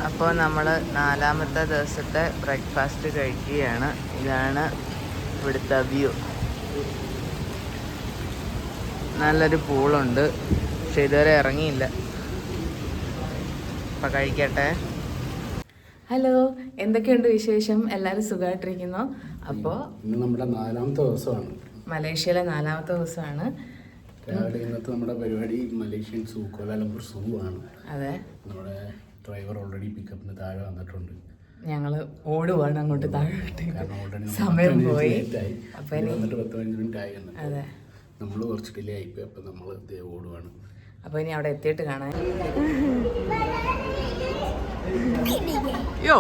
അപ്പോൾ നമ്മൾ 4ാമത്തെ ദിവസത്തെ ബ്രേക്ക്ഫാസ്റ്റ് കഴിക്കുകയാണ്. ഇതാണ് ഇവിടുത്തെ വ്യൂ. നല്ലൊരു പൂളുണ്ട്, പക്ഷെ ഇതുവരെ ഇറങ്ങിയില്ല. അപ്പം കഴിക്കട്ടെ. ഹലോ, എന്തൊക്കെയുണ്ട് വിശേഷം? എല്ലാവരും സുഖമായിട്ടിരിക്കുന്നു. അപ്പോൾ ഇന്ന് നമ്മുടെ 4ാമത്തെ ദിവസമാണ്, മലേഷ്യയിലെ 4ാമത്തെ ദിവസമാണ്. രാവിലെ ഇന്നത്തെ നമ്മുടെ പരിപാടി മലേഷ്യൻ സൂ, കോലാലംപൂർ സൂ ആണ്. അതെ, നമ്മുടെ ഡ്രൈവർ ഓൾറെഡി പിക്കപ്പിന് താഴെ വന്നിട്ടുണ്ട്. ഞങ്ങൾ ഓടുവാണ് അങ്ങോട്ട് താഴെ, സമയം പോയി. അപ്പോൾ വന്നിട്ട് 10-15 മിനിറ്റ് ആയി. അതെ, നമ്മൾ കുറച്ച് ഡിലേ ആയിപ്പോയി. അപ്പം നമ്മൾ ഓടുവാണ്. അപ്പോൾ ഇനി അവിടെ എത്തിയിട്ട് കാണാൻ. യോ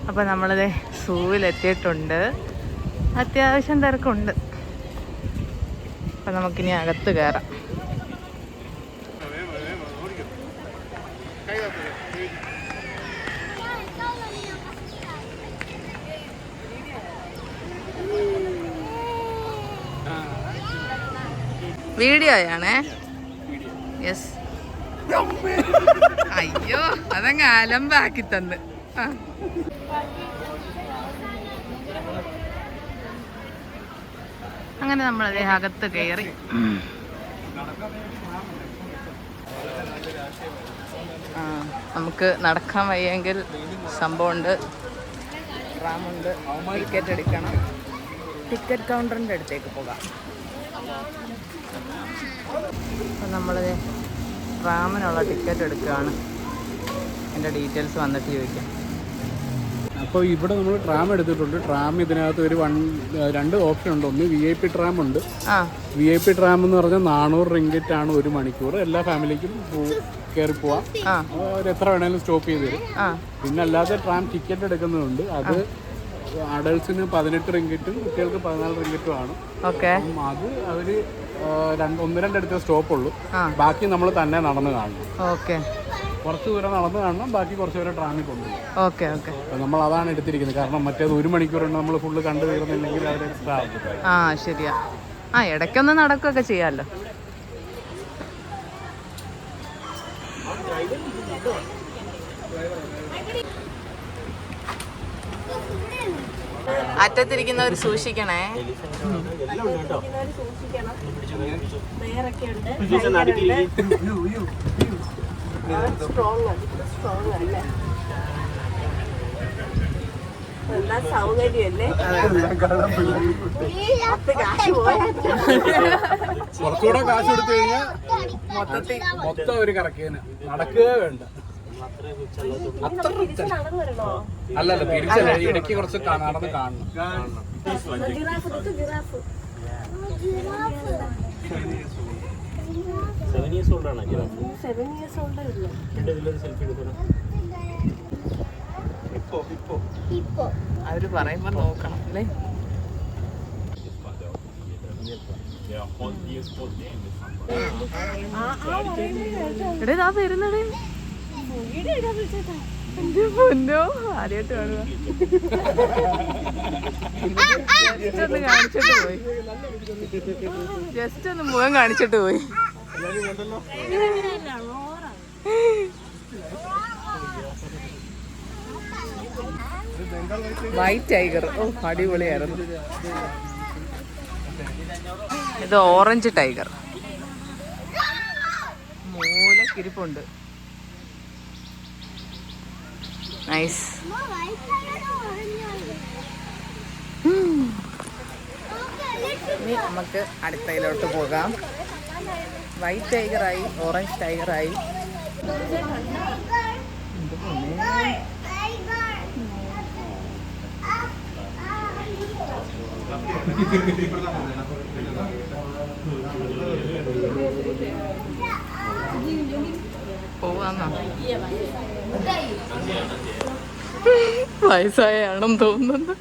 അപ്പോൾ നമ്മളിത് സൂവിലെത്തിയിട്ടുണ്ട്. അത്യാവശ്യം തിരക്കുണ്ട്. അപ്പം നമുക്കിനി അകത്ത് കയറാം. വീഡിയോയാണേ. യെസ്. അയ്യോ, അതങ്ങ് അലമ്പാക്കി തന്ന്. അങ്ങനെ നമ്മളതേ അകത്ത് കയറി. നമുക്ക് നടക്കാൻ വയ്യെങ്കിൽ സംഭവമുണ്ട്, ട്രാമുണ്ട്. ടിക്കറ്റ് എടുക്കണം. ടിക്കറ്റ് കൗണ്ടറിൻ്റെ അടുത്തേക്ക് പോകാം. അപ്പം നമ്മളത് ട്രാമിനുള്ള ടിക്കറ്റ് എടുക്കുകയാണ്. എൻ്റെ ഡീറ്റെയിൽസ് വന്നിട്ട് ചോദിക്കാം. അപ്പോൾ ഇവിടെ നമ്മൾ ട്രാം എടുത്തിട്ടുണ്ട്. ട്രാം ഇതിനകത്ത് ഒരു 2 ഓപ്ഷൻ ഉണ്ട്. ഒന്ന് VIP ട്രാം ഉണ്ട്. VIP ട്രാം എന്ന് പറഞ്ഞാൽ 400 റിംഗിറ്റ് ആണ് 1 മണിക്കൂർ. എല്ലാ ഫാമിലിക്കും കയറി പോവാം. എത്ര വേണേലും സ്റ്റോപ്പ് ചെയ്ത് തരും. പിന്നെ അല്ലാതെ ട്രാം ടിക്കറ്റ് എടുക്കുന്നുണ്ട്. അത് അഡൾട്ട്സിന് 18 റിംഗിറ്റും കുട്ടികൾക്ക് 14 റിംഗിറ്റും ആണ്. അത് അവർ 1-2 അടുത്ത സ്റ്റോപ്പുള്ളൂ. ബാക്കി നമ്മൾ തന്നെ നടന്ന് കാണണം. കുറച്ച് ദൂരം നടന്ന് കാണണം, ബാക്കി കുറച്ച് ദൂരം ട്രാമിൽ കൊണ്ടുപോകും. നമ്മൾ അതാണ് എടുത്തിരിക്കുന്നത്. കാരണം മറ്റേത് 1 മണിക്കൂറുണ്ട്, നമ്മൾ ഫുള്ള് കണ്ടു തീർന്നില്ലെങ്കിൽ അവർ എക്സ്ട്രാ ആവും. ശരിയാ. ഇടയ്ക്കൊന്ന് നടക്കുകയൊക്കെ ചെയ്യാമല്ലോ. അറ്റത്തിരിക്കുന്നവർ സൂക്ഷിക്കണേ. കുറച്ചുകൂടെ കാശ് കൊടുത്തു കഴിഞ്ഞാൽ മൊത്തം ഒരു കറക്കിയതിന് നടക്കുക വേണ്ട. അല്ലല്ല, തിരിച്ചല്ല, ഇടയ്ക്ക് കുറച്ച് നടന്ന് കാണണം. അവര് പറയുമ്പോ നോക്കണം അല്ലേ. എടാ വരുന്നടേ, പൊന്നോ, ആദ്യമായിട്ട് കാണുക. ജസ്റ്റ് ഒന്ന് കാണിച്ചിട്ട് പോയി. ജസ്റ്റ് ഒന്ന് മുഖം കാണിച്ചിട്ട് പോയി. വൈറ്റ് ടൈഗർ, അടിപൊളിയായിരുന്നു. ഇത് ഓറഞ്ച് ടൈഗർ, മൂലക്കിരിപ്പുണ്ട്. നൈസ്. ഇനി നമുക്ക് അടുത്തയിലോട്ട് പോകാം. White ടൈഗറായി, orange ടൈഗറായി. പോവാന്നോ? വയസ്സായാണെന്ന് തോന്നുന്നു.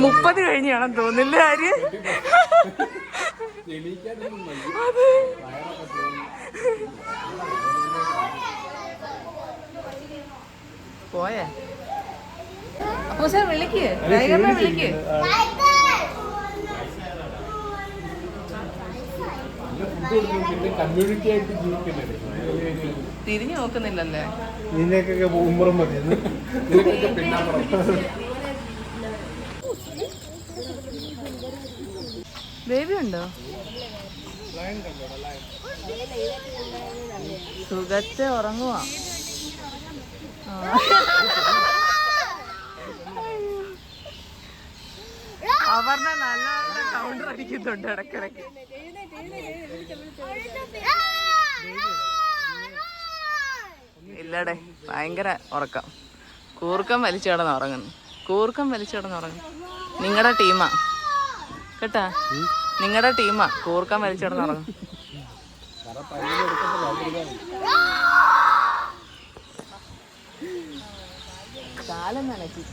30 കഴിഞ്ഞാണെന്ന് തോന്നില്ല ആര്. പോയേ അപ്പൊ വിളിക്ക്, ടൈഗറിനെ വിളിക്ക്. തിരിഞ്ഞു നോക്കുന്നില്ലല്ലേ. നിനക്കൊക്കെ ഉമ്മറും മതി. ബേബി ഉണ്ടോ? സുഖത്തെ ഉറങ്ങുവാ. അവരുടെ നല്ല നല്ല കൗണ്ടർ അടിക്കുന്നുണ്ട് ഇടക്കിടക്ക്. ഇല്ലടേ, ഭയങ്കര ഉറക്കം. കൂർക്കം വലിച്ചു കിടന്ന് ഉറങ്ങുന്നു. കൂർക്കം വലിച്ചു കിടന്ന് ഉറങ്ങുന്നു. നിങ്ങളുടെ ടീമാ കേട്ടാ, നിങ്ങളുടെ ടീമാ കൂർക്കം വലിച്ചു കിടന്ന് ഉറങ്ങും. കാലം നനക്കി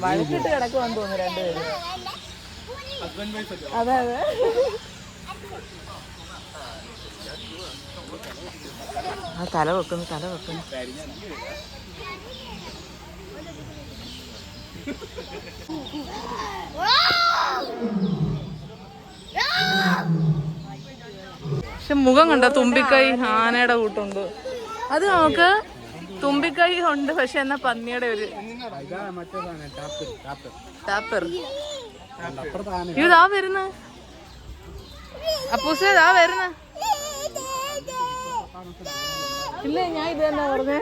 വഴക്കിട്ട് കിടക്കുവാന്ന് തോന്നുന്നു രണ്ടുപേരും. അതെ അതെ. ആ തല വെക്കുന്നു, തല വെക്കുന്നു. പക്ഷെ മുഖം കണ്ട തുമ്പിക്കൈ ആനയുടെ കൂട്ടുണ്ട്. അത് നോക്ക്, തുമ്പിക്കൈ ഉണ്ട് പക്ഷെ എന്നാ പന്നിയുടെ ഒരു ടാപ്പർ. ഇതാ വരുന്ന അപ്പൂസേ, ഇതാ വരുന്ന. ഇല്ല, ഞാൻ ഇത് തന്നെ പറഞ്ഞേ.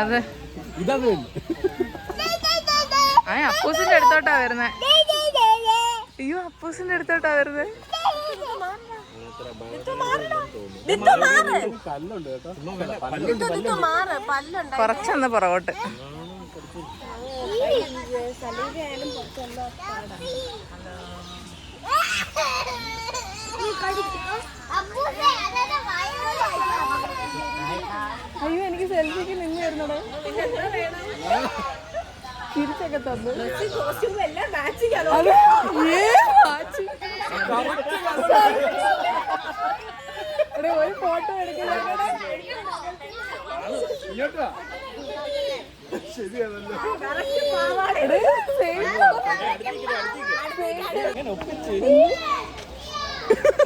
അതെ, അപ്പൂസിന്റെ അടുത്തോട്ടാ വരുന്നേ. അയ്യോ, അപ്പൂസിന്റെ അടുത്തോട്ടാ വരുന്നേ. കുറച്ചൊന്ന് പുറകോട്ട്. അയ്യോ, എനിക്ക് സെൽഫിക്ക് നിന്ന് വരുന്നടേ. തിരിച്ചൊക്കെ തന്നു. ഒരു ഫോട്ടോ എടുക്കുന്ന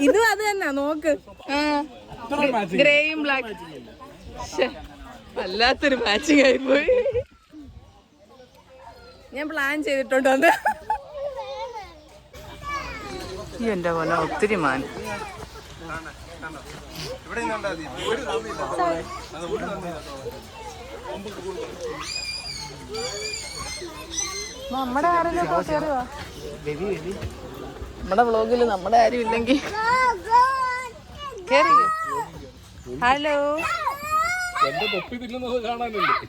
ഇതും അത് തന്നെ നോക്ക്. ഗ്രേയും ബ്ലാക്ക്. വല്ലാത്തൊരു മാച്ചിങ് ആയിപ്പോയി. ഞാൻ പ്ലാൻ ചെയ്തിട്ടുണ്ട് അത്. എന്റെ പോലെ ഒത്തിരി മാൻ. നമ്മുടെ ആരെങ്കിലും കയറുവാ. നമ്മുടെ വ്ളോഗില് നമ്മുടെ ആരും ഇല്ലെങ്കിൽ കേറി. ഹലോ, എന്റെ തൊപ്പി തിന്നുന്നത് കാണാനുണ്ട്.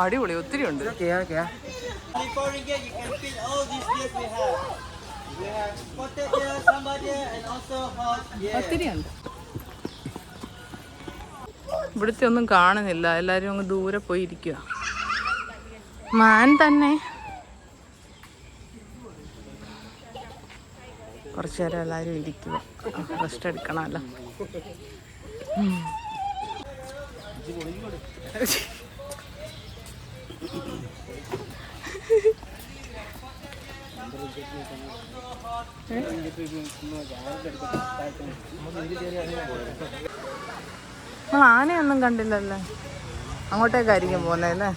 അടിപൊളി, ഒത്തിരി ഉണ്ട്. ഒത്തിരി ഉണ്ട്. ഇവിടുത്തെ ഒന്നും കാണുന്നില്ല, എല്ലാരും അങ്ങ് ദൂരെ പോയി ഇരിക്കുക. മാൻ തന്നെ. കുറച്ചു നേരം എല്ലാരും ഇരിക്കുക, റെസ്റ്റ് എടുക്കണമല്ലോ. ആനയൊന്നും കണ്ടില്ലല്ലേ. അങ്ങോട്ടേക്കായിരിക്കും പോകുന്നതല്ലേ.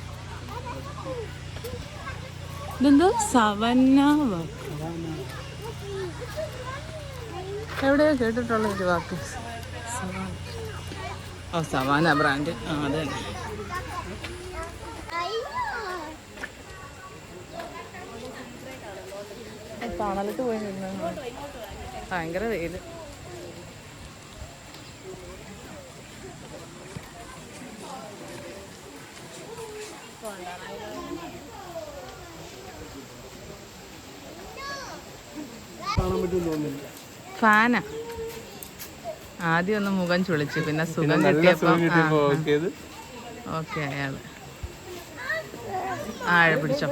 ഇതെന്തോ സവന്ന വാക്ക്, എവിടെയോ കേട്ടിട്ടുള്ള ഒരു വാക്ക്. ഓ, സവാന ബ്രാൻഡ്. ആ, അതെ. തണലത്ത് പോയി നിന്ന് ഭയങ്കര വെയില്. കാണാൻ പറ്റുമെന്ന് തോന്നുന്നില്ല. ഫാനാ. ആദ്യം ഒന്ന് മുഖം ചുളിച്ചു, പിന്നെ സുഖം കിട്ടിയപ്പോ ഓക്കെ അയാള് പിടിച്ചോ.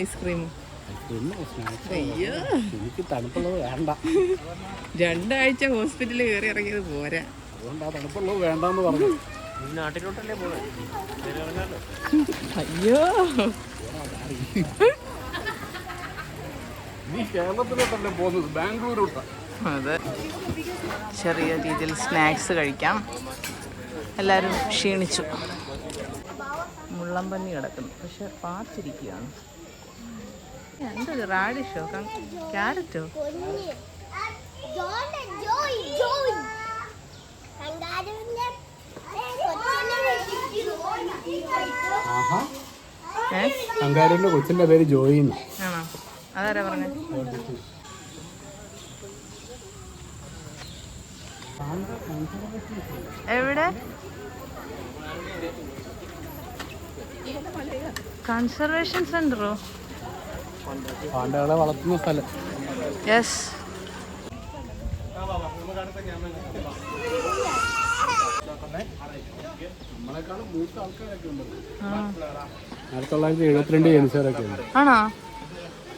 ഐസ്ക്രീം അയ്യോ, എനിക്ക് തണുപ്പുള്ളത് വേണ്ട. 2 ആഴ്ച ഹോസ്പിറ്റലിൽ കയറി ഇറങ്ങിയത് പോരാ. അതുകൊണ്ട് ആ തണുപ്പുള്ളത് വേണ്ടെന്ന് പറഞ്ഞു. നാട്ടിലോട്ടല്ലേ പോകാൻ? അയ്യോ, നീ കേരളത്തിലോട്ടല്ലേ പോകുന്നത്, ബാംഗ്ലൂരോട്ടാ. അതെ, ചെറിയ രീതിയിൽ സ്നാക്സ് കഴിക്കാം. എല്ലാവരും ക്ഷീണിച്ചു. മുള്ളമ്പന്നി കിടക്കുന്നു, പക്ഷെ പാർത്തിരിക്കുകയാണ്. എന്തത് റാഡിഷോ ക്യാരറ്റോ? കങ്കാരുവിന്റെ കൊച്ചിന്റെ പേര് ജോയി. ആണോ? അതാരാ പറഞ്ഞേ? എവിടെ? കൺസർവേഷൻ സെന്ററോ? പാണ്ടകളെ വളർത്തുന്ന സ്ഥലം. യെസ്. നമ്മളെക്കാളും മൂത്ത ആൾക്കാരൊക്കെ ഉണ്ട്. 1972 ജനിച്ചവരൊക്കെ ഉണ്ട്. ആണോ?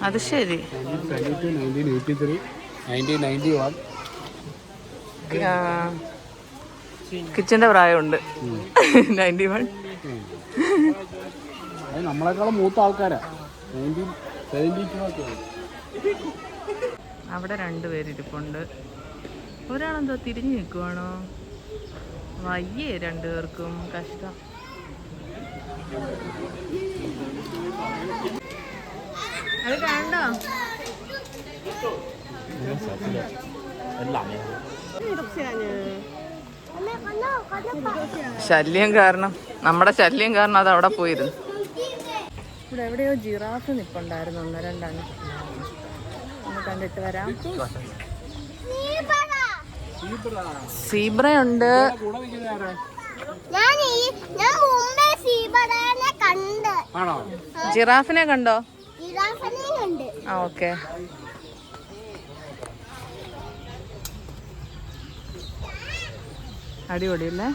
അത് ശരി. 1972, 1983, 1991. കിച്ചന്റെ പ്രായമുണ്ട്. 91. നമ്മളെക്കാളും മൂത്ത ആൾക്കാരാ. 1972 ഒക്കെ. അവിടെ 2 പേരിരിപ്പുണ്ട്. ഒരാളെന്തോ തിരിഞ്ഞു നിൽക്കുവാണോ? വയ്യേ 2 പേർക്കും, കഷ്ടം. അത് കണ്ടോ? ശല്യം കാരണം, നമ്മുടെ ശല്യം കാരണം അത് അവിടെ പോയിരുന്നു. ഇവിടെ എവിടെയോ ജിറാഫ് നിപ്പുണ്ടായിരുന്നു, 1-2 ഒന്ന് കണ്ടിട്ട് വരാം. സീബ്രയുണ്ട്. ജിറാഫിനെ കണ്ടോ? ആ, ഓക്കെ. അടിപൊളിയല്ലേ?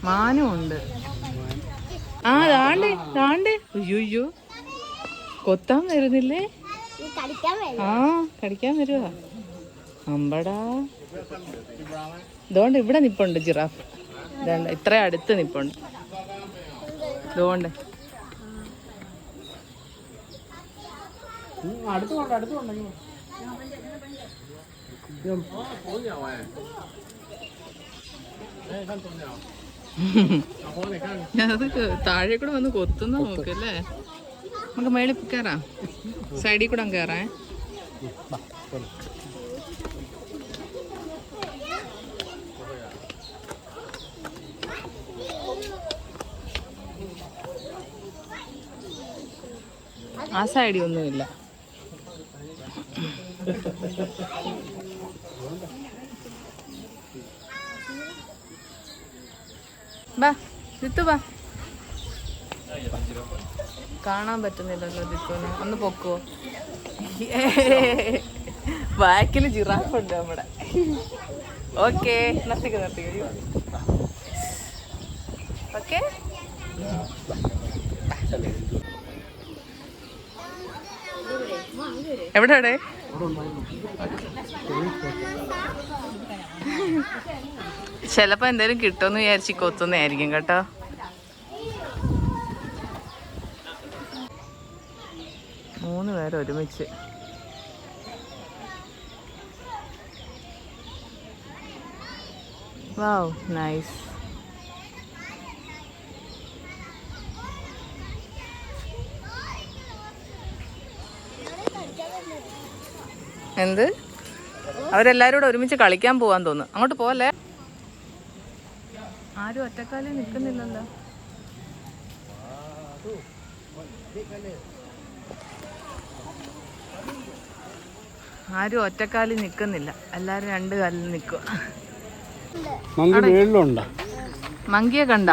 മാനും ഉണ്ട്. ആ, ദാണ്ടേ അയ്യോ, കൊത്താൻ വരുന്നില്ലേ? ആ, കടിക്കാൻ വരുവാ. അമ്പടാ, ഇതുകൊണ്ട് ഇവിടെ നിപ്പുണ്ട് ജിറാഫ്. ഇതുകൊണ്ട് ഇത്ര അടുത്ത് നിപ്പുണ്ട്. ഇതുകൊണ്ട് അത് താഴെ കൂടെ വന്ന് കൊത്തുന്ന നോക്കല്ലേ. നമുക്ക് മേളിൽ കയറാം, സൈഡിൽ കൂടെ കയറാ. ആ സൈഡിൽ ഒന്നുമില്ല. ബാ ദിത്തു, ബാ. കാണാൻ പറ്റുന്നില്ലല്ലോ ദിത്തുവിനെ. ഒന്ന് പൊക്കുവോ? ബാക്കിൽ ജിറാഫ് ഉണ്ട് നമ്മുടെ. ഓക്കെ, നിർത്തിക്കോ. ഓക്കെ, എവിടെ? ചിലപ്പോ എന്തേലും കിട്ടുമെന്ന് വിചാരിച്ച് കൊത്തുന്നതായിരിക്കും കേട്ടോ. മൂന്ന് പേര് ഒരുമിച്ച്. വാവ്, നൈസ്. എന്ത്? അവരെല്ലാരും കൂടെ ഒരുമിച്ച് കളിക്കാൻ പോവാൻ തോന്നുന്നു. അങ്ങോട്ട് പോവല്ലേ? ആരും ഒറ്റക്കാലിൽ നിൽക്കുന്നില്ലല്ലോ. ആരും ഒറ്റക്കാലിൽ നിൽക്കുന്നില്ല, എല്ലാരും 2 കാലിൽ നിൽക്കുക. മങ്കി മേളിലുണ്ടോ? മങ്കിയെ കണ്ട?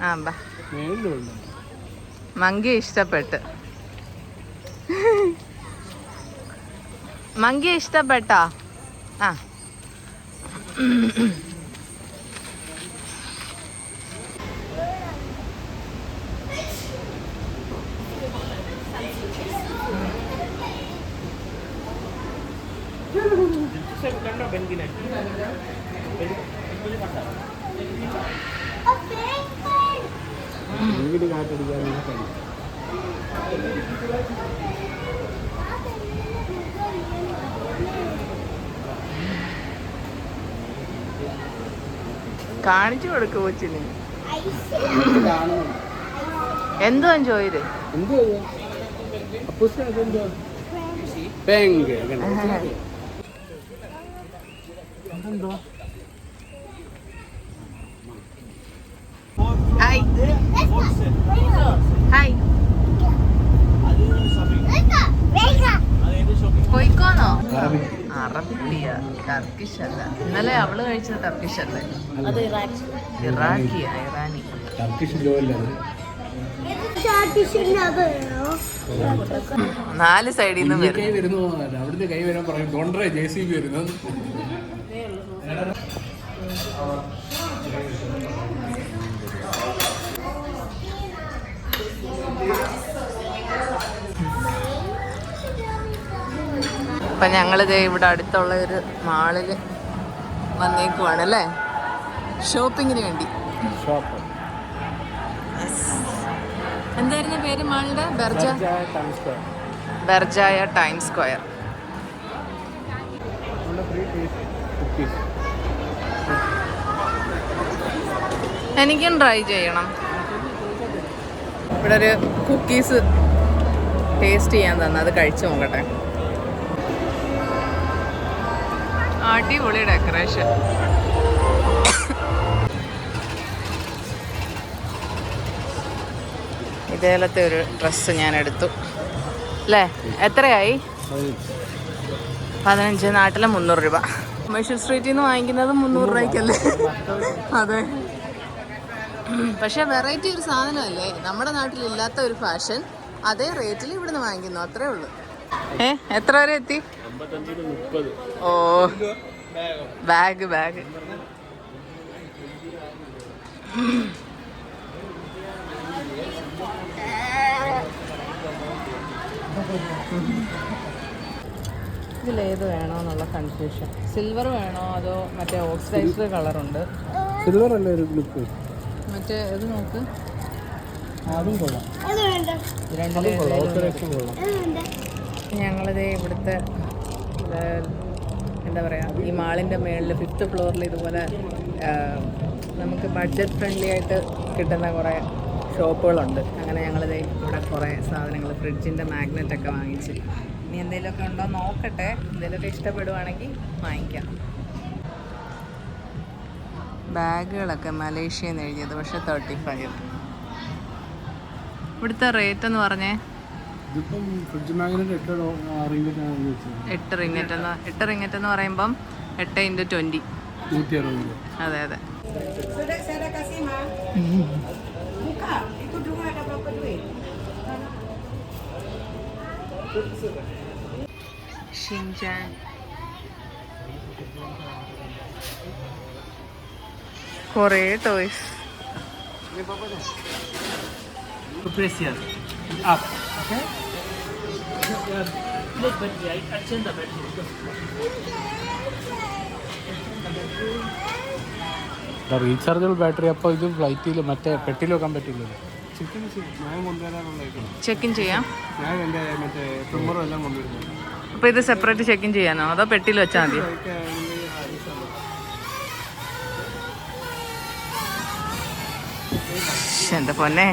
ആ ബാ, മങ്കി ഇഷ്ടപ്പെട്ട്. മങ്കി ഇഷ്ടപ്പെട്ടാ? ആ കാണിച്ചു കൊടുക്കൂ കൊച്ചിന്. എന്തോ ചോദിച്ചത്? ഹായ് ഹായ്, പോയിക്കോന്നോ? അറബിയ, ടർക്കിഷ് അല്ല. ഇന്നലെ അവള് കഴിച്ചത് ടർക്കിഷ് അല്ലേ? ഇറാഖിയാ, ഇറാനി. ടർക്കിഷ് ജോലി 4 സൈഡിൽ നിന്ന് വരുന്നു. അവിടുത്തെ കൈ വരാൻ പറയും. ഡോണ്ടറേ JCB വരുന്നു. അപ്പൊ ഞങ്ങളിത് ഇവിടെ അടുത്തുള്ള ഒരു മാളില് വന്നേക്കുവാണ് അല്ലേ, ഷോപ്പിങ്ങിന് വേണ്ടി. എന്തായിരുന്നു പേര് മാളിന്റെ? ബെർജായ ടൈം സ്ക്വയർ. എനിക്കും ട്രൈ ചെയ്യണം. ഇവിടെ ഒരു കുക്കീസ് ടേസ്റ്റ് ചെയ്യാൻ തന്നെ, അത് കഴിച്ചു നോക്കട്ടെ. അടിപൊളി ഡെക്കറേഷൻ. ഇതേലത്തെ ഒരു ഡ്രസ്സ് ഞാൻ എടുത്തു അല്ലേ. എത്രയായി? 15. നാട്ടിലെ 300 രൂപ. കമേഴ്ഷ്യൽ സ്ട്രീറ്റിൽ നിന്ന് വാങ്ങിക്കുന്നത് 300 രൂപയ്ക്കല്ലേ? അതെ, പക്ഷെ വെറൈറ്റി ഒരു സാധനമല്ലേ, നമ്മുടെ നാട്ടിലില്ലാത്ത ഒരു ഫാഷൻ. അതേ റേറ്റിൽ ഇവിടുന്ന് വാങ്ങിക്കുന്നു, അത്രേ ഉള്ളൂ. എത്ര വരെ എത്തി? ഓ, ബാഗ് ഇതിലേത് വേണോന്നുള്ള കൺഫ്യൂഷൻ. സിൽവർ വേണോ അതോ മറ്റേ ഓക്സിഡൈസ്ഡ് കളറുണ്ട്? സിൽവർ അല്ലേ ഒരു ലുക്ക്. മറ്റേ ഇത് നോക്ക്, അതും കൊള്ളാം. ഞങ്ങളിത് ഇവിടുത്തെ എന്താ പറയുക, ഈ മാളിൻ്റെ മേളിൽ 5th ഫ്ലോറിൽ ഇതുപോലെ നമുക്ക് ബഡ്ജറ്റ് ഫ്രണ്ട്ലി ആയിട്ട് കിട്ടുന്ന കുറേ ഷോപ്പുകളുണ്ട്. അങ്ങനെ ഞങ്ങളിത് ഇവിടെ കുറേ സാധനങ്ങൾ, ഫ്രിഡ്ജിൻ്റെ മാഗ്നറ്റൊക്കെ വാങ്ങിച്ച്. ഇനി എന്തെങ്കിലുമൊക്കെ ഉണ്ടോ നോക്കട്ടെ, എന്തെങ്കിലുമൊക്കെ ഇഷ്ടപ്പെടുവാണെങ്കിൽ വാങ്ങിക്കാം. ബാഗുകളൊക്കെ മലേഷ്യയിൽ നിന്ന് എഴുതിയത്, പക്ഷേ 35. ഇവിടുത്തെ റേറ്റ് എന്ന് പറഞ്ഞേ 8 റിങ്ങറ്റ് എന്ന് പറയുമ്പം 8 × 20. അതെ അതെ. ഷിൻചാൻ. കുറേ ടോയ്സ്. Rechargeable battery. അപ്പോൾ ഇത് ഫ്ലൈറ്റിൽ മറ്റേ പെട്ടിയിൽ വെക്കാൻ പറ്റില്ലല്ലോ. ചെക്കിൻ ചെയ്യാം. ഞാൻ എൻ്റെ മറ്റേ ട്രിമ്മറും എല്ലാം കൊണ്ടുവരുന്നു. അപ്പോൾ ഇത് സെപ്പറേറ്റ് ചെക്കിൻ ചെയ്യാനോ അതോ പെട്ടിയിൽ വെച്ചാൽ മതി? എന്താ പൊന്നെ,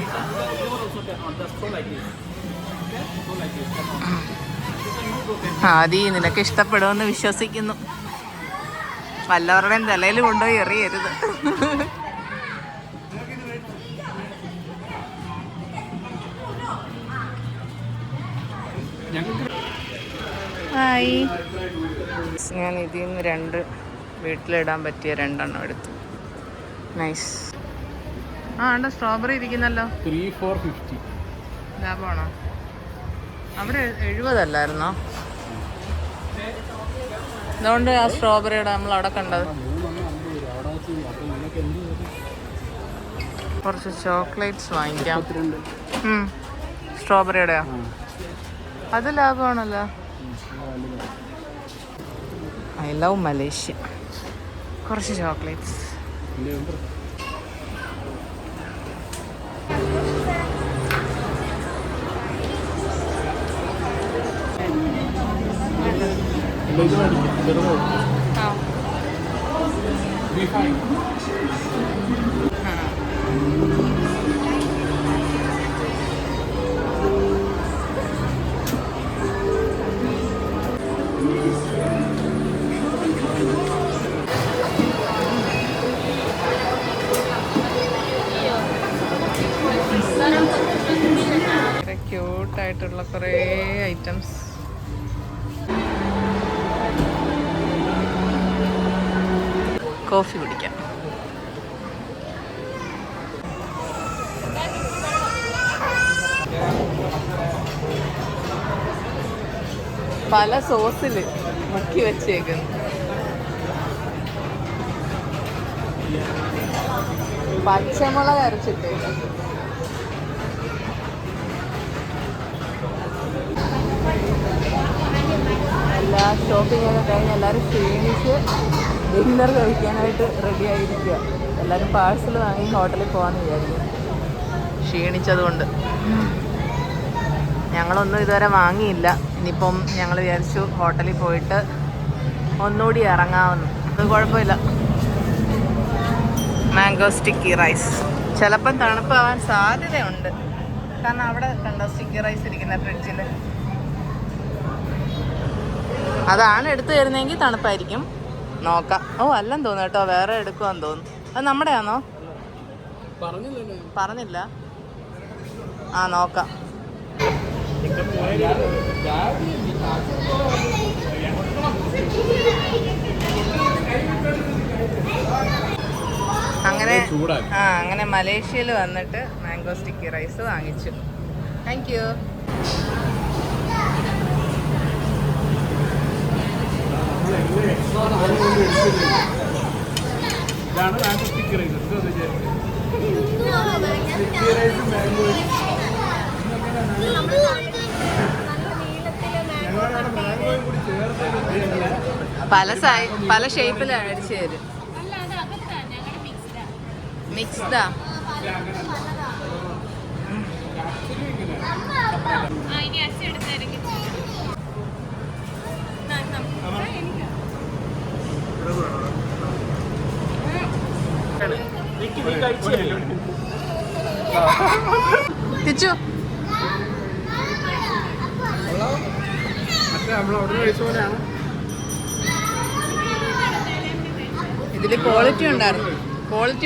ആദി നിനക്ക് ഇഷ്ടപ്പെടുമെന്ന് വിശ്വസിക്കുന്നു. വല്ലവരുടെയും തലയിൽ കൊണ്ടുപോയി എറിയരുത്. ഹായ്. ഞാൻ ഇതിൽ നിന്ന് 2 വീട്ടിലിടാൻ പറ്റിയ 2 എടുത്തു. നൈസ്. ഉണ്ട് സ്ട്രോബെറി ഇരിക്കുന്നല്ലോ. 3,450 ലാഭമാണോ? അവിടെ 70 അല്ലായിരുന്നോ? അതുകൊണ്ട് ആ സ്ട്രോബെറിയുടെ നമ്മൾ അവിടെ കണ്ടത്. കുറച്ച് ചോക്ലേറ്റ്സ് വാങ്ങിക്കാം. സ്ട്രോബെറിയുടെയോ? അത് ലാഭമാണല്ലോ. I love Malaysia. കുറച്ച് ചോക്ലേറ്റ്സ്. ക്യൂട്ടായിട്ടുള്ള കുറേ ഐറ്റംസ്. കോഫി കുടിക്കാം. പല സോസിൽ മുക്കി വെച്ചേക്കുന്നു. പച്ചമുളക് അരച്ചിട്ടേക്കും. എല്ലാ ഷോപ്പിംഗ് ഒക്കെ കഴിഞ്ഞ് എല്ലാവരും ക്ഷീണിച്ച് ഡിന്നർ കഴിക്കാനായിട്ട് റെഡി ആയിരിക്കുക. എല്ലാവരും പാഴ്സൽ വാങ്ങി ഹോട്ടലിൽ പോകാമെന്ന് വിചാരിക്കും, ക്ഷീണിച്ചതുകൊണ്ട്. ഞങ്ങളൊന്നും ഇതുവരെ വാങ്ങിയില്ല. ഇനിയിപ്പം ഞങ്ങൾ വിചാരിച്ചു ഹോട്ടലിൽ പോയിട്ട് ഒന്നുകൂടി ഇറങ്ങാമെന്ന്. അത് കുഴപ്പമില്ല. മാംഗോ സ്റ്റിക്കി റൈസ് ചിലപ്പം തണുപ്പാവാൻ സാധ്യതയുണ്ട്. കാരണം അവിടെ കണ്ടോ സ്റ്റിക്കി റൈസ് ഇരിക്കുന്ന ഫ്രിഡ്ജിൽ. അതാണ് എടുത്തു തരുന്നതെങ്കിൽ തണുപ്പായിരിക്കും. നോക്കാം. അല്ലെന്ന് തോന്നുന്നു കേട്ടോ, വേറെ എടുക്കുവാന്ന് തോന്നുന്നു. അത് നമ്മുടെ ആണോ? പറഞ്ഞില്ല. നോക്കാം. അങ്ങനെ മലേഷ്യയിൽ വന്നിട്ട് മാംഗോ സ്റ്റിക്കി റൈസ് വാങ്ങിച്ചു. Thank you. പല ഷേപ്പിൽ അടിച്ചു തരും. മിക്സ്ഡാ. തിച്ചു ഇതില് ക്വാളിറ്റി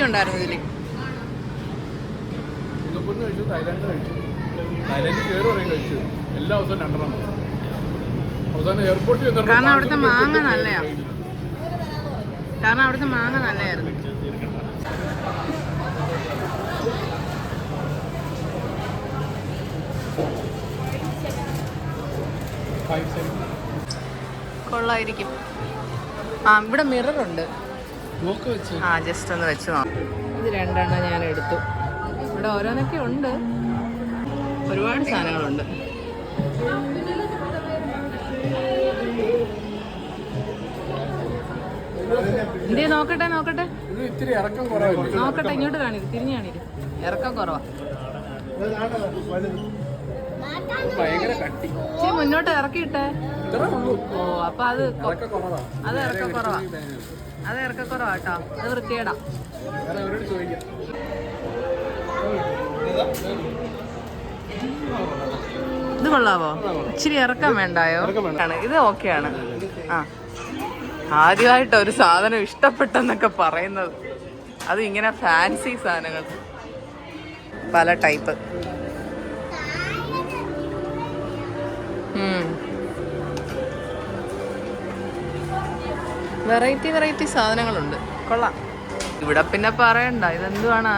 ഉണ്ടായിരുന്നു ഇതില്. കാരണം അവിടുത്തെ മാങ്ങ നല്ലയായിരുന്നു. കൊള്ളായിരിക്കും. ഇവിടെ മിററുണ്ട്. ജസ്റ്റ് ഒന്ന് വെച്ച് നോക്കാം. ഇത് 2 ഞാൻ എടുത്തു. ഇവിടെ ഓരോന്നൊക്കെ ഉണ്ട്, ഒരുപാട് സാധനങ്ങളുണ്ട്. ഇന്ത്യ നോക്കട്ടെ. നോക്കട്ടെ, ഇങ്ങോട്ട് കാണിക്കും, തിരിഞ്ഞു കാണിക്കും. ഇറക്കം കുറവാ. ഇച്ചിരി മുന്നോട്ട് ഇറക്കിയിട്ടെ. അപ്പൊ അത് ഇറക്കം കുറവാ. കേട്ടോ. അത് വൃത്തിയേടാ. ഇത് കൊള്ളാവോ? ഇച്ചിരി ഇറക്കാൻ വേണ്ടായോ? ഇത് ഓക്കെയാണ്. ആദ്യമായിട്ട് ഒരു സാധനം ഇഷ്ടപ്പെട്ടെന്നൊക്കെ പറയുന്നത്. അത് ഇങ്ങനെ ഫാൻസി സാധനങ്ങൾ പല ടൈപ്പ്. വെറൈറ്റി സാധനങ്ങളുണ്ട്, കൊള്ളാം. ഇവിടെ പിന്നെ പറയണ്ട, ഇതെന്തുവാണ്,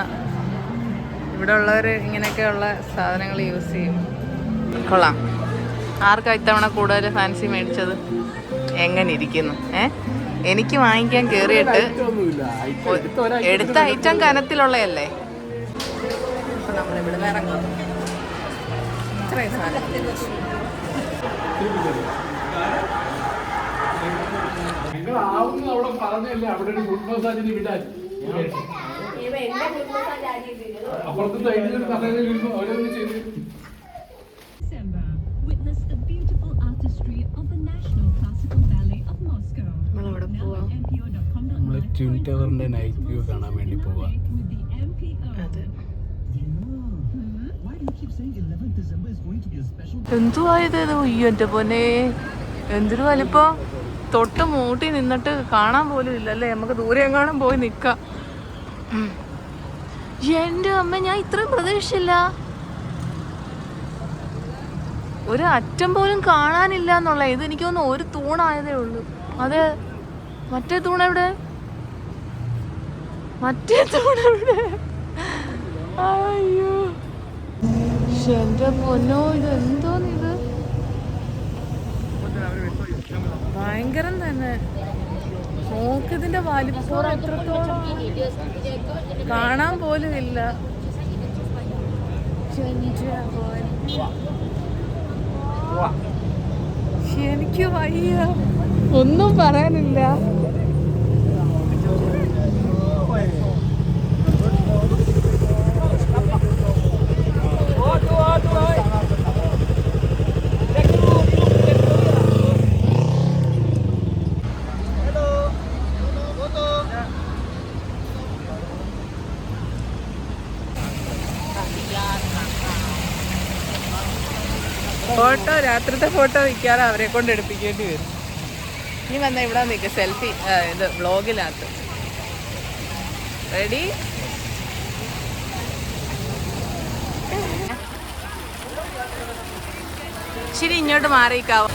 ഇവിടെ ഉള്ളവർ ഇങ്ങനെയൊക്കെയുള്ള സാധനങ്ങൾ യൂസ് ചെയ്യും. കൊള്ളാം. ആർക്കാ ഇത്തവണ കൂടുതൽ ഫാൻസി മേടിച്ചത്? എങ്ങനെ ഇരിക്കുന്നു? എനിക്ക് വാങ്ങിക്കാൻ കയറിയിട്ട് എടുത്ത ഐറ്റം കനത്തിലുള്ളതല്ലേ. അപ്പം നമ്മളിവിടെ നിന്ന് ഇറങ്ങും. ഇത്രയും സാധനം ട്വിൻ ടവറിന്റെ നൈറ്റ് വ്യൂ കാണാൻ വേണ്ടി പോവാ. എന്തുവായത്? അയ്യോ എൻ്റെ പൊന്നെ, എന്തൊരു വലിപ്പം! തൊട്ട് മൂട്ടി നിന്നിട്ട് കാണാൻ പോലും ഇല്ലല്ലേ. നമുക്ക് ദൂരെ എങ്ങാനും പോയി നിൽക്കാം. എൻ്റെ അമ്മ, ഞാൻ ഇത്രയും പ്രതീക്ഷിച്ചില്ല. ഒരു അറ്റം പോലും കാണാനില്ല എന്നുള്ള. ഇത് എനിക്ക് തോന്നുന്നു ഒരു തൂണായതേ ഉള്ളൂ. അതെ, മറ്റേ തൂണെവിടെ? അയ്യോ എന്റെ പൊന്നോ, ഇത് എന്തോന്നിത്! ഭയങ്കരം തന്നെ. നോക്കിതിന്റെ വലിപ്പം എത്രത്തോളം കാണാൻ പോലും ഇല്ല. എനിക്ക് വയ്യ, ഒന്നും പറയാനില്ല. ഫോട്ടോ, രാത്രിത്തെ ഫോട്ടോ നിൽക്കാതെ അവരെ കൊണ്ട് എടുപ്പിക്കേണ്ടി വരും. ഇനി വന്നാൽ ഇവിടെ നിൽക്കുക, സെൽഫി ഇത് വ്ളോഗിനകത്ത്. റെഡി? ശരി, ഇങ്ങോട്ട് മാറിയിക്കാവോ.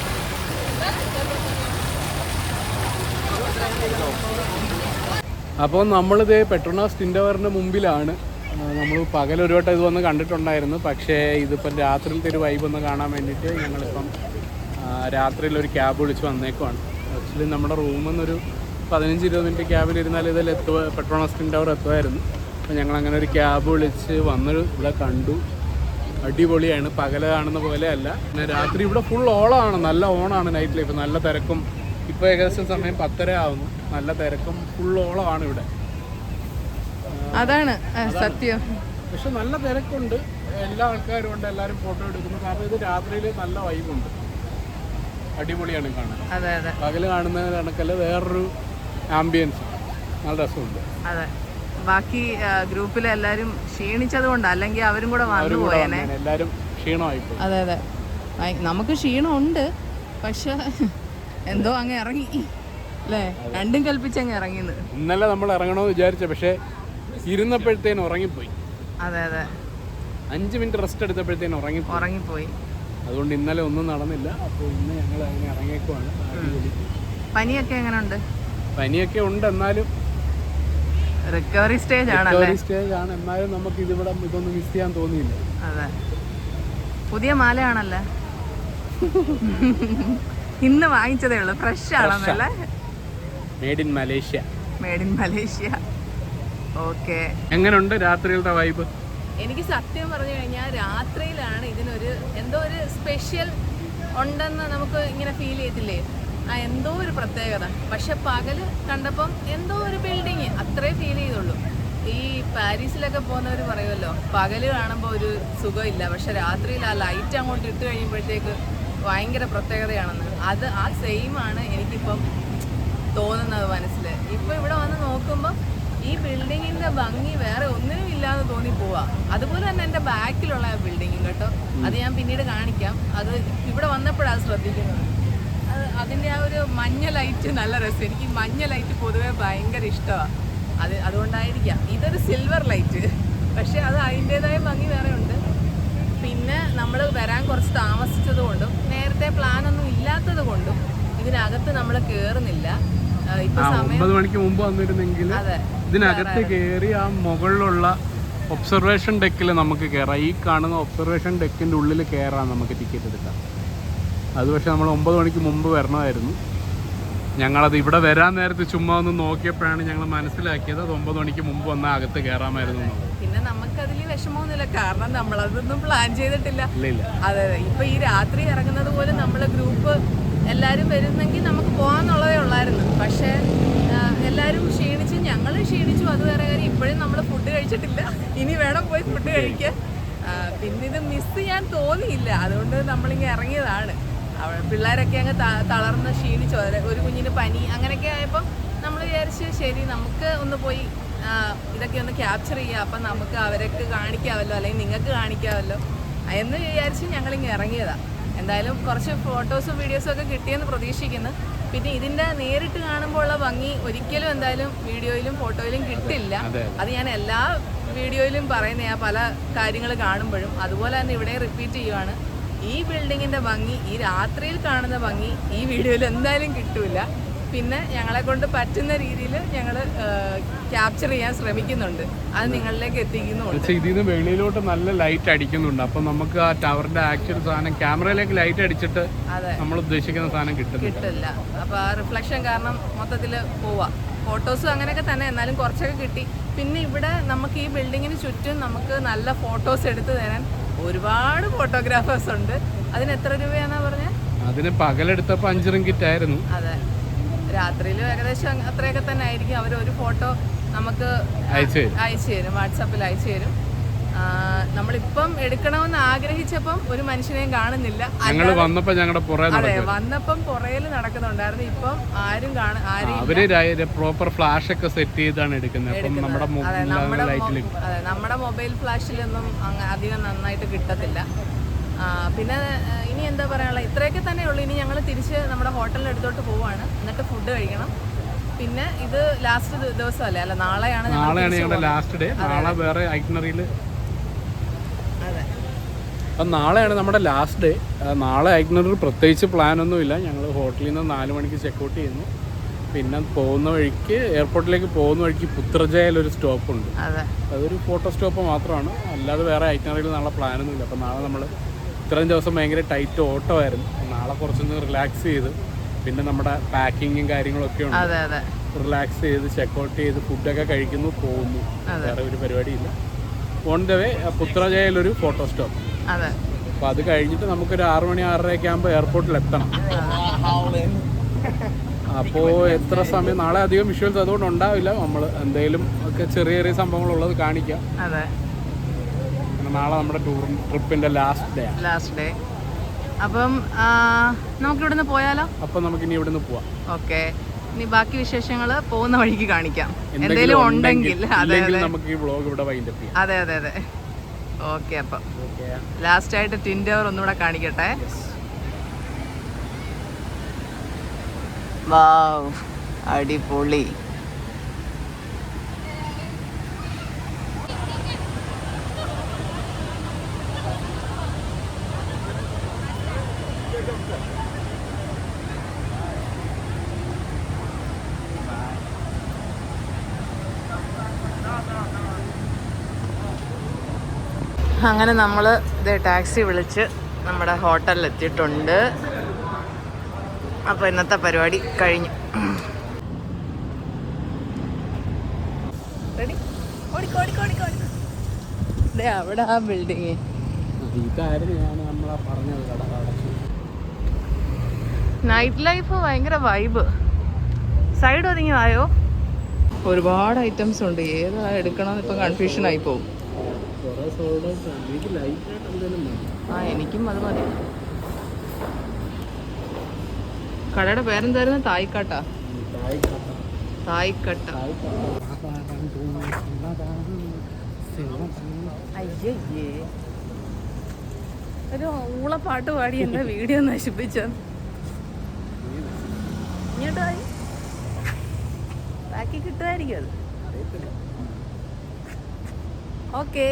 അപ്പോൾ നമ്മളിത് പെട്രോണാസ് ട്വിൻ ടവറിൻ്റെ മുമ്പിലാണ്. നമ്മൾ പകൽ ഒരു വട്ടം ഇത് വന്ന് കണ്ടിട്ടുണ്ടായിരുന്നു. പക്ഷേ ഇതിപ്പം രാത്രിയിലത്തെ ഒരു വൈബ് ഒന്ന് കാണാൻ വേണ്ടിയിട്ട് ഞങ്ങളിപ്പം രാത്രിയിലൊരു ക്യാബ് വിളിച്ച് വന്നേക്കുവാണ്. ആക്ച്വലി നമ്മുടെ റൂമിൽ നിന്നൊരു 15-20 മിനിറ്റ് ക്യാബിലിരുന്നാൽ ഇതിൽ പെട്രോണാസ് ട്വിൻ ടവർ എത്തുമായിരുന്നു. അപ്പോൾ ഞങ്ങളങ്ങനെ ഒരു ക്യാബ് വിളിച്ച് വന്നൊരു ഇവിടെ കണ്ടു. അടിപൊളിയാണ്. പകൽ കാണുന്ന പോലെയല്ല. പിന്നെ രാത്രി ഇവിടെ ഫുൾ ഓണമാണ്, നല്ല ഓണമാണ്. നൈറ്റ് ലൈഫ് നല്ല തിരക്കും. ഇപ്പോൾ ഏകദേശം സമയം 10:30 ആവുന്നു. നല്ല തിരക്കും, ഫുൾ ഓളമാണ് ഇവിടെ. അതാണ് സത്യം. പക്ഷെ നല്ല തിരക്കുണ്ട്, എല്ലാ ആൾക്കാരും ഉണ്ട്, എല്ലാവരും ഫോട്ടോ എടുക്കുന്നു. കാരണം ഇത് രാത്രിയിൽ നല്ല വൈബുണ്ട്, അടിപൊളിയാണ് കാണാൻ. അതെ അതെ, പകല് കാണുന്ന കണക്കല്ല, വേറൊരു ആംബിയൻസ്, നല്ല രസമുണ്ട്. അതെ, ബാക്കി ഗ്രൂപ്പിൽ എല്ലാവരും ക്ഷീണിച്ചത് കൊണ്ട്, അല്ലെങ്കിൽ അവരും കൂടെ വന്നു പോയേനെ. എല്ലാവരും ക്ഷീണമായിപ്പോയി. അതെ അതെ, നമുക്ക് ക്ഷീണമുണ്ട്, പക്ഷെ എന്തോ അങ്ങ് ഇറങ്ങി അല്ലേ, രണ്ടും കൽപ്പിച്ചങ്ങ് ഇറങ്ങിന്ന്. ഇന്നലെ നമ്മൾ ഇറങ്ങണമെന്ന് വിചാരിച്ച, പക്ഷെ ഇരുന്നപ്പോഴത്തേനും ഉറങ്ങിപ്പോയി. അതെ അതെ, 5 മിനിറ്റ് റെസ്റ്റ് എടുത്തപ്പോഴത്തേനും ഉറങ്ങിപ്പോയി. അതുകൊണ്ട് ഇന്നലെ ഒന്നും നടന്നില്ല. അപ്പോൾ ഇന്ന് ഞങ്ങൾ അങ്ങനെ ഇറങ്ങിയേക്കുവാണ്. പനിയൊക്കെ എങ്ങനെയുണ്ട്? പനിയൊക്കെ ഉണ്ട്, എന്നാലും റിക്കവറി സ്റ്റേജ് ആണ്. എന്നാലും നമുക്ക് ഇതിവിടെ ഇതൊന്നും മിസ് ചെയ്യാൻ തോന്നിയില്ല. അതെ, പുതിയ മാലയാണല്ലേ, ഇന്ന് വാങ്ങിച്ചതേ ഉള്ളൂ, ഫ്രഷ് ആണെന്നല്ലേ. Made in Malaysia. ഓക്കെ, എങ്ങനെയുണ്ട് രാത്രിയിലത്തെ വൈബ്? എനിക്ക് സത്യം പറഞ്ഞു കഴിഞ്ഞാൽ രാത്രിയിലാണ് ഇതിനൊരു എന്തോ ഒരു സ്പെഷ്യൽ ഉണ്ടെന്ന് നമുക്ക് ഇങ്ങനെ ഫീൽ ചെയ്തില്ലേ, എന്തോ ഒരു പ്രത്യേകത. പക്ഷെ പകല് കണ്ടപ്പം എന്തോ ഒരു ബിൽഡിങ് അത്രേ ഫീൽ ചെയ്തുള്ളൂ. ഈ പാരീസിലൊക്കെ പോകുന്നവർ പറയുമല്ലോ, പകല് കാണുമ്പോൾ ഒരു സുഖമില്ല, പക്ഷെ രാത്രിയിൽ ആ ലൈറ്റ് അങ്ങോട്ട് ഇട്ട് കഴിയുമ്പോഴത്തേക്ക് ഭയങ്കര പ്രത്യേകതയാണെന്ന്. അത് ആ സെയിമാണ് എനിക്കിപ്പം തോന്നുന്നത് മനസ്സിൽ. ഇപ്പോൾ ഇവിടെ വന്ന് നോക്കുമ്പോൾ ഈ ബിൽഡിങ്ങിൻ്റെ ഭംഗി വേറെ ഒന്നിനും ഇല്ലാന്ന് തോന്നിപ്പോവാ. അതുപോലെ തന്നെ എൻ്റെ ബാക്കിലുള്ള ബിൽഡിങ്ങും കേട്ടോ, അത് ഞാൻ പിന്നീട് കാണിക്കാം. അത് ഇവിടെ വന്നപ്പോഴാണ് ശ്രദ്ധിക്കുന്നത്. അതിൻ്റെ ആ ഒരു മഞ്ഞ ലൈറ്റ് നല്ല രസം. എനിക്ക് മഞ്ഞ ലൈറ്റ് പൊതുവേ ഭയങ്കര ഇഷ്ടമാണ്. അതുകൊണ്ടായിരിക്കാം. ഇതൊരു സിൽവർ ലൈറ്റ്, പക്ഷേ അത് അതിൻ്റേതായ ഭംഗി വേറെ ഉണ്ട്. പിന്നെ നമ്മൾ വരാൻ കുറച്ച് താമസിച്ചത് കൊണ്ടും നേരത്തെ പ്ലാൻ ഒന്നും ഇല്ലാത്തത് കൊണ്ടും ഇതിനകത്ത് നമ്മൾ കയറുന്നില്ല. ഇപ്പൊ 9 മണിക്ക് മുമ്പ് വന്നിരുന്നെങ്കിൽ ഇതിനകത്ത് കയറി ആ മുകളിലുള്ള ഒബ്സർവേഷൻ ഡെക്കിൽ നമുക്ക് കയറാം. ഈ കാണുന്ന ഒബ്സർവേഷൻ ഡെക്കിൻ്റെ ഉള്ളിൽ കയറാൻ നമുക്ക് ടിക്കറ്റ് എടുക്കാം. അത് പക്ഷേ നമ്മൾ 9 മണിക്ക് മുമ്പ് വരണമായിരുന്നു. ഞങ്ങളത് ഇവിടെ വരാൻ നേരത്ത് ചുമ്മാ ഒന്ന് നോക്കിയപ്പോഴാണ് ഞങ്ങൾ മനസ്സിലാക്കിയത് അത് 9 മണിക്ക് മുമ്പ് വന്നാൽ അകത്ത് കയറാമായിരുന്നു എന്നുള്ളത്. പിന്നെ നമുക്കതിൽ വിഷമമൊന്നുമില്ല, കാരണം നമ്മളതൊന്നും പ്ലാൻ ചെയ്തിട്ടില്ല. അതെ, ഇപ്പൊ ഈ രാത്രി ഇറങ്ങുന്നത് പോലെ നമ്മളെ ഗ്രൂപ്പ് എല്ലാവരും വരുന്നെങ്കിൽ നമുക്ക് പോകാന്നുള്ളതേ ഉള്ളായിരുന്നു. പക്ഷേ എല്ലാവരും ക്ഷീണിച്ച്, ഞങ്ങൾ ക്ഷീണിച്ചു, അത് വേറെ കാര്യം. ഇപ്പോഴും നമ്മൾ ഫുഡ് കഴിച്ചിട്ടില്ല, ഇനി വേണം പോയി ഫുഡ് കഴിക്കാൻ. പിന്നെ ഇത് മിസ് ചെയ്യാൻ തോന്നിയില്ല, അതുകൊണ്ട് നമ്മളിങ്ങനെ ഇറങ്ങിയതാണ്. പിള്ളേരൊക്കെ അങ്ങ് തളർന്ന് ക്ഷീണിച്ചു, ഒരു കുഞ്ഞിന് പനി അങ്ങനെയൊക്കെ ആയപ്പോൾ നമ്മൾ വിചാരിച്ച് ശരി നമുക്ക് ഒന്ന് പോയി ഇതൊക്കെ ഒന്ന് ക്യാപ്ചർ ചെയ്യാം, അപ്പം നമുക്ക് അവരൊക്കെ കാണിക്കാമല്ലോ, അല്ലെങ്കിൽ നിങ്ങൾക്ക് കാണിക്കാമല്ലോ എന്ന് വിചാരിച്ച് ഞങ്ങളിങ്ങനെ ഇറങ്ങിയതാണ്. എന്തായാലും കുറച്ച് ഫോട്ടോസും വീഡിയോസും ഒക്കെ കിട്ടിയെന്ന് പ്രതീക്ഷിക്കുന്നു. പിന്നെ ഇതിൻ്റെ നേരിട്ട് കാണുമ്പോൾ ഉള്ള ഭംഗി ഒരിക്കലും എന്തായാലും വീഡിയോയിലും ഫോട്ടോയിലും കിട്ടില്ല. അത് ഞാൻ എല്ലാ വീഡിയോയിലും പറയുന്ന പല കാര്യങ്ങൾ കാണുമ്പോഴും അതുപോലെ തന്നെ ഇവിടെ റിപ്പീറ്റ് ചെയ്യുവാണ്. ഈ ബിൽഡിങ്ങിൻ്റെ ഭംഗി, ഈ രാത്രിയിൽ കാണുന്ന ഭംഗി ഈ വീഡിയോയിൽ എന്തായാലും കിട്ടൂല. പിന്നെ ഞങ്ങളെ കൊണ്ട് പറ്റുന്ന രീതിയിൽ ഞങ്ങൾ ക്യാപ്ചർ ചെയ്യാൻ ശ്രമിക്കുന്നുണ്ട്, അത് നിങ്ങളിലേക്ക് എത്തിക്കുന്നുണ്ട്. ഇതിന് വെളിയിലോട്ട് നല്ല ലൈറ്റ് അടിക്കുന്നുണ്ട്, അപ്പം നമുക്ക് ആ ടവറിന്റെ ആക്ച്വൽ സാധനം ക്യാമറയിലേക്ക് ലൈറ്റ് അടിച്ചിട്ട് നമ്മൾ ഉദ്ദേശിക്കുന്ന സാധനം കിട്ടില്ല. അപ്പോൾ ആ റിഫ്ലക്ഷൻ കാരണം മൊത്തത്തിൽ പോവാ. ഫോട്ടോസും അങ്ങനെയൊക്കെ തന്നെ, എന്നാലും കുറച്ചൊക്കെ കിട്ടി. പിന്നെ ഇവിടെ നമുക്ക് ഈ ബിൽഡിങ്ങിന് ചുറ്റും നമുക്ക് നല്ല ഫോട്ടോസ് എടുത്തു തരാൻ ഒരുപാട് ഫോട്ടോഗ്രാഫേഴ്സ് ഉണ്ട്. അതിന് എത്ര രൂപയാണെന്നാ പറഞ്ഞത്? അതിന് പകലെടുത്തപ്പോൾ 5 റിംഗിറ്റ് ആയിരുന്നു. അതെ, രാത്രിയിൽ ഏകദേശം അത്രയൊക്കെ തന്നെ ആയിരിക്കും. അവർ ഒരു ഫോട്ടോ നമുക്ക് അയച്ചു തരും, വാട്സാപ്പിൽ അയച്ചു തരും. നമ്മളിപ്പം എടുക്കണമെന്ന് ആഗ്രഹിച്ചപ്പം ഒരു മനുഷ്യനെയും കാണുന്നില്ല. അതെ, വന്നപ്പം പുറയിൽ നടക്കുന്നുണ്ടായിരുന്നു. ഇപ്പം ആരും പ്രോപ്പർ ഫ്ലാഷ് ഒക്കെ സെറ്റ് ചെയ്താണ് എടുക്കുന്നത്. നമ്മുടെ മൊബൈൽ ഫ്ലാഷിലൊന്നും അധികം നന്നായിട്ട് കിട്ടത്തില്ല. പിന്നെ ഇനി എന്താ പറയാനുള്ള, ഇത്രയൊക്കെ തന്നെ ഉള്ളൂ. ഇനി ഞങ്ങൾ തിരിച്ച് നമ്മുടെ ഹോട്ടലിൻ്റെ അടുത്തോട്ട് പോവാണ്, എന്നിട്ട് ഫുഡ് കഴിക്കണം. പിന്നെ ഇത് ലാസ്റ്റ് ദിവസമല്ലേ, അല്ല നാളെയാണ് ഞങ്ങളുടെ ലാസ്റ്റ് ഡേ. നാളെ വേറെ ഐറ്റിനറിയിൽ, അപ്പം നാളെയാണ് നമ്മുടെ ലാസ്റ്റ് ഡേ. നാളെ ഐറ്റിനറി പ്രത്യേകിച്ച് പ്ലാനൊന്നുമില്ല. ഞങ്ങൾ ഹോട്ടലിൽ നിന്ന് 4 മണിക്ക് ചെക്കൗട്ട് ചെയ്യുന്നു. പിന്നെ പോകുന്ന വഴിക്ക്, എയർപോർട്ടിലേക്ക് പോകുന്ന വഴിക്ക് പുത്രജയയിലൊരു സ്റ്റോപ്പുണ്ട്. അതൊരു ഫോട്ടോ സ്റ്റോപ്പ് മാത്രമാണ്, അല്ലാതെ വേറെ ഐറ്റിനറിയിൽ നാളെ പ്ലാനൊന്നുമില്ല. അപ്പം നാളെ നമ്മൾ ഇത്രയും ദിവസം ഭയങ്കര ടൈറ്റ് ഓട്ടോ ആയിരുന്നു. നാളെ കുറച്ചൊന്ന് റിലാക്സ് ചെയ്ത്, പിന്നെ നമ്മുടെ പാക്കിങ്ങും കാര്യങ്ങളൊക്കെ ഉണ്ട്, റിലാക്സ് ചെയ്ത് ചെക്കൗട്ട് ചെയ്ത് ഫുഡൊക്കെ കഴിക്കുന്നു, പോകുന്നു. വേറെ ഒരു പരിപാടിയില്ല. ഓൺ ദ വേ പുത്രജയയിലൊരു ഫോട്ടോ സ്റ്റോപ്പ്. അപ്പോൾ അത് കഴിഞ്ഞിട്ട് നമുക്കൊരു 6 മണി 6:30 ആകുമ്പോൾ എയർപോർട്ടിൽ എത്തണം. അപ്പോൾ എത്ര സമയം, നാളെ അധികം വിഷ്വൽസ് അതുകൊണ്ട് ഉണ്ടാവില്ല. നമ്മൾ എന്തെങ്കിലും ഒക്കെ ചെറിയ ചെറിയ സംഭവങ്ങളുള്ളത് കാണിക്കാം. നാളെ നമ്മുടെ ട്രിപ്പിന്റെ ലാസ്റ്റ് ഡേ. അപ്പം നമുക്ക് ഇവിടുന്ന് പോയാലോ? അപ്പം നമുക്ക് ഇനി ഇവിടുന്ന് പോവാം. ഓക്കെ, ഇനി ബാക്കി വിശേഷങ്ങൾ പോകുന്ന വഴിക്ക് കാണിക്കാം, എന്തെങ്കിലും ഉണ്ടെങ്കിൽ. നമുക്ക് ഈ വ്ലോഗ് ഇവിടെ വൈൻഡപ്പ് ചെയ്യാം. അതെ. ഓക്കെ, അപ്പം ലാസ്റ്റ് ആയിട്ട് ട്വിൻ ടവർ ഒന്നുകൂടെ കാണിക്കട്ടെ. വാവ്, അടിപൊളി. അങ്ങനെ നമ്മൾ ഇത് ടാക്സി വിളിച്ച് നമ്മുടെ ഹോട്ടലിൽ എത്തിയിട്ടുണ്ട്. അപ്പോൾ ഇന്നത്തെ പരിപാടി കഴിഞ്ഞു. റെഡി? അവിടെ ആ ബിൽഡിങ്. നൈറ്റ് ലൈഫ് ഭയങ്കര വൈബ്. സൈഡ് ഒതുങ്ങി ആയോ? ഒരുപാട് ഐറ്റംസ് ഉണ്ട്, ഏതാ എടുക്കണമെന്ന് ഇപ്പം കൺഫ്യൂഷൻ ആയി പോകും. എനിക്കും അത് മതി. കടയുടെ പേരെന്തായിരുന്നു? തായ്ക്കട്ട. അയ്യേ, ഒരു ഊളപ്പാട്ട് പാടി എന്താ വീഡിയോ നശിപ്പിച്ച. ഇങ്ങോട്ടായി ബാക്കി കിട്ടുമായിരിക്കും അത്. ഓക്കെ.